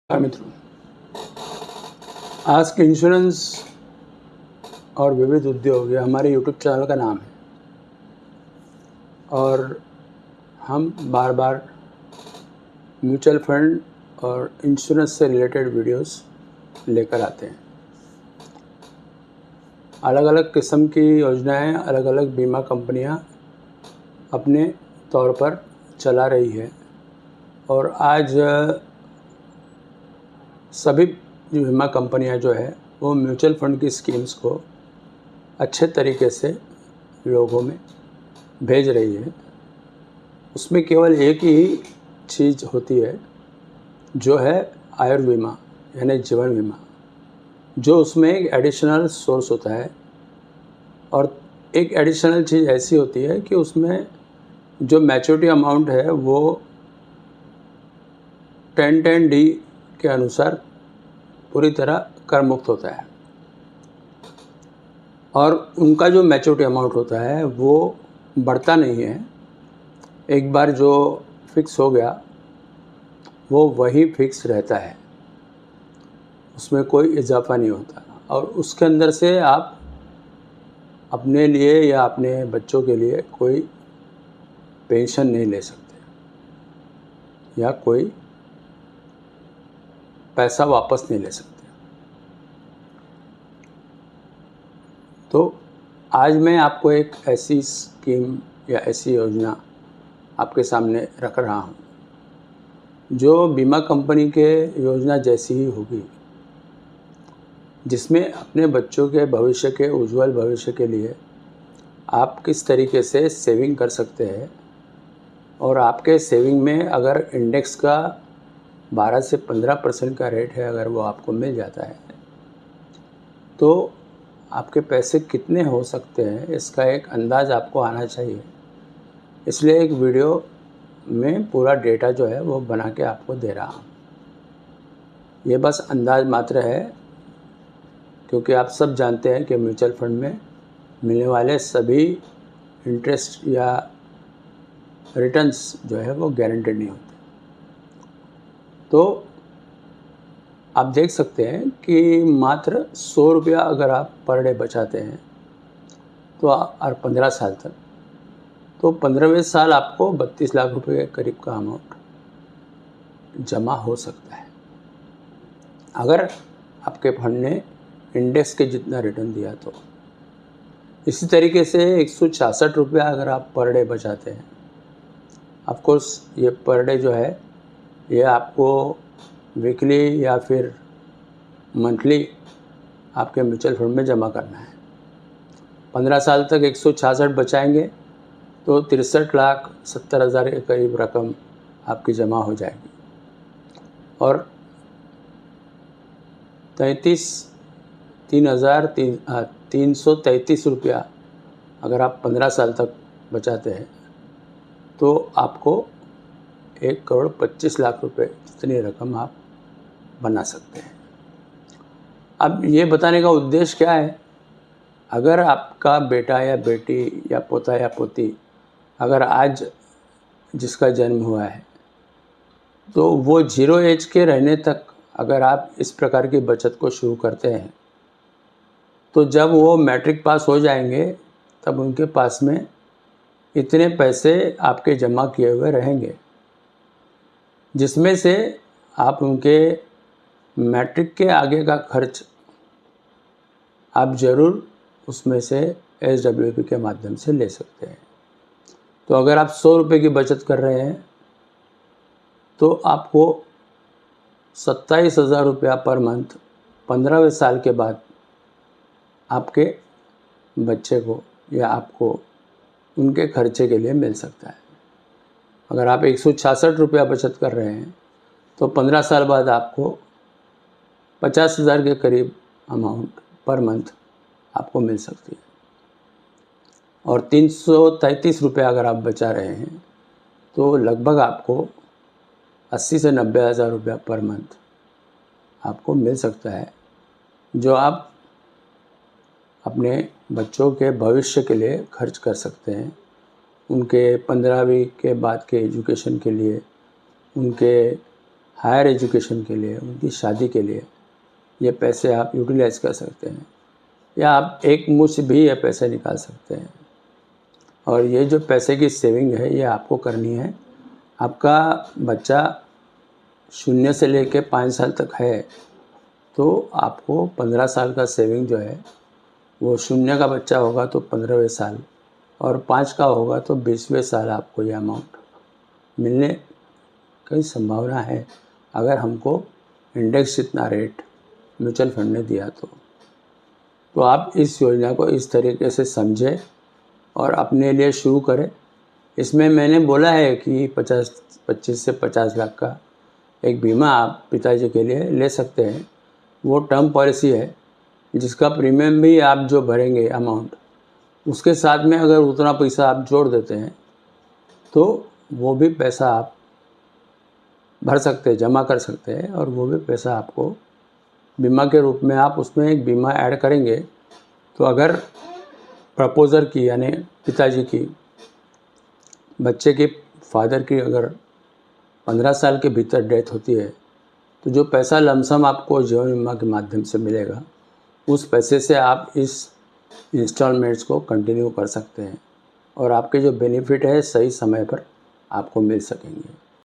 हाँ मित्रों, आज के इंश्योरेंस और विविध उद्योग ये हमारे यूट्यूब चैनल का नाम है और हम बार बार म्यूचुअल फंड और इंश्योरेंस से रिलेटेड वीडियोस लेकर आते हैं। अलग अलग किस्म की योजनाएं, अलग अलग बीमा कंपनियां अपने तौर पर चला रही है और आज सभी बीमा कंपनियां जो है वो म्यूचुअल फंड की स्कीम्स को अच्छे तरीके से लोगों में भेज रही है। उसमें केवल एक ही चीज़ होती है जो है आयुर्बीमा यानी जीवन बीमा, जो उसमें एक एडिशनल सोर्स होता है। और एक एडिशनल चीज़ ऐसी होती है कि उसमें जो मैच्योरिटी अमाउंट है वो 10(10)(d) के अनुसार पूरी तरह कर मुक्त होता है और उनका जो मैच्योरिटी अमाउंट होता है वो बढ़ता नहीं है। एक बार जो फिक्स हो गया वो वही फिक्स रहता है, उसमें कोई इजाफा नहीं होता और उसके अंदर से आप अपने लिए या अपने बच्चों के लिए कोई पेंशन नहीं ले सकते या कोई पैसा वापस नहीं ले सकते। तो आज मैं आपको एक ऐसी स्कीम या ऐसी योजना आपके सामने रख रहा हूँ जो बीमा कंपनी के योजना जैसी ही होगी, जिसमें अपने बच्चों के भविष्य के उज्जवल भविष्य के लिए आप किस तरीके से सेविंग कर सकते हैं और आपके सेविंग में अगर इंडेक्स का 12 से 15% का रेट है, अगर वो आपको मिल जाता है तो आपके पैसे कितने हो सकते हैं इसका एक अंदाज़ आपको आना चाहिए। इसलिए एक वीडियो में पूरा डेटा जो है वो बना के आपको दे रहा हूँ। ये बस अंदाज मात्र है, क्योंकि आप सब जानते हैं कि म्यूचुअल फंड में मिलने वाले सभी इंटरेस्ट या रिटर्न्स जो है वो गारंटेड नहीं होते। तो आप देख सकते हैं कि मात्र 100 रुपया अगर आप पर डे बचाते हैं तो और 15 साल तक, तो 15वें साल आपको 32 लाख रुपए के करीब का अमाउंट जमा हो सकता है, अगर आपके फंड ने इंडेक्स के जितना रिटर्न दिया तो। इसी तरीके से 166 रुपया अगर आप पर डे बचाते हैं, ऑफ कोर्स ये पर डे जो है ये आपको वीकली या फिर मंथली आपके म्यूचुअल फंड में जमा करना है। 15 साल तक 166 बचाएंगे तो 63,70,000 के करीब रकम आपकी जमा हो जाएगी और 333 रुपया अगर आप 15 साल तक बचाते हैं तो आपको 1,25,00,000 रुपये इतनी रकम आप बना सकते हैं। अब ये बताने का उद्देश्य क्या है, अगर आपका बेटा या बेटी या पोता या पोती अगर आज जिसका जन्म हुआ है तो वो 0 एज के रहने तक अगर आप इस प्रकार की बचत को शुरू करते हैं तो जब वो मैट्रिक पास हो जाएंगे तब उनके पास में इतने पैसे आपके जमा किए हुए रहेंगे, जिसमें से आप उनके मैट्रिक के आगे का खर्च आप ज़रूर उसमें से SWP के माध्यम से ले सकते हैं। तो अगर आप 100 रुपये की बचत कर रहे हैं तो आपको 27,000 रुपया पर मंथ 15वें साल के बाद आपके बच्चे को या आपको उनके खर्चे के लिए मिल सकता है। अगर आप 166 रुपया बचत कर रहे हैं तो 15 साल बाद आपको 50,000 के करीब अमाउंट पर मंथ आपको मिल सकती है और 333 रुपया अगर आप बचा रहे हैं तो लगभग आपको 80 से 90,000 रुपया पर मंथ आपको मिल सकता है, जो आप अपने बच्चों के भविष्य के लिए खर्च कर सकते हैं। उनके 15वीं के बाद के एजुकेशन के लिए, उनके हायर एजुकेशन के लिए, उनकी शादी के लिए ये पैसे आप यूटिलाइज़ कर सकते हैं, या आप एक मुश्त भी ये पैसे निकाल सकते हैं। और ये जो पैसे की सेविंग है ये आपको करनी है। आपका बच्चा 0 से लेके 5 साल तक है, तो आपको 15 साल का सेविंग जो है वो 0 का बच्चा होगा तो 15वें साल, और 5 का होगा तो 20वें साल आपको ये अमाउंट मिलने की संभावना है, अगर हमको इंडेक्स जितना रेट म्यूचुअल फंड ने दिया तो आप इस योजना को इस तरीके से समझें और अपने लिए शुरू करें। इसमें मैंने बोला है कि 25 से 50 लाख का एक बीमा आप पिताजी के लिए ले सकते हैं। वो टर्म पॉलिसी है जिसका प्रीमियम भी आप जो भरेंगे अमाउंट, उसके साथ में अगर उतना पैसा आप जोड़ देते हैं तो वो भी पैसा आप भर सकते हैं, जमा कर सकते हैं, और वो भी पैसा आपको बीमा के रूप में आप उसमें एक बीमा ऐड करेंगे। तो अगर प्रपोज़र की यानी पिताजी की बच्चे के फादर की अगर 15 साल के भीतर डेथ होती है तो जो पैसा लमसम आपको जीवन बीमा के माध्यम से मिलेगा, उस पैसे से आप इस इंस्टॉलमेंट्स को कंटिन्यू कर सकते हैं और आपके जो बेनिफिट है सही समय पर आपको मिल सकेंगे।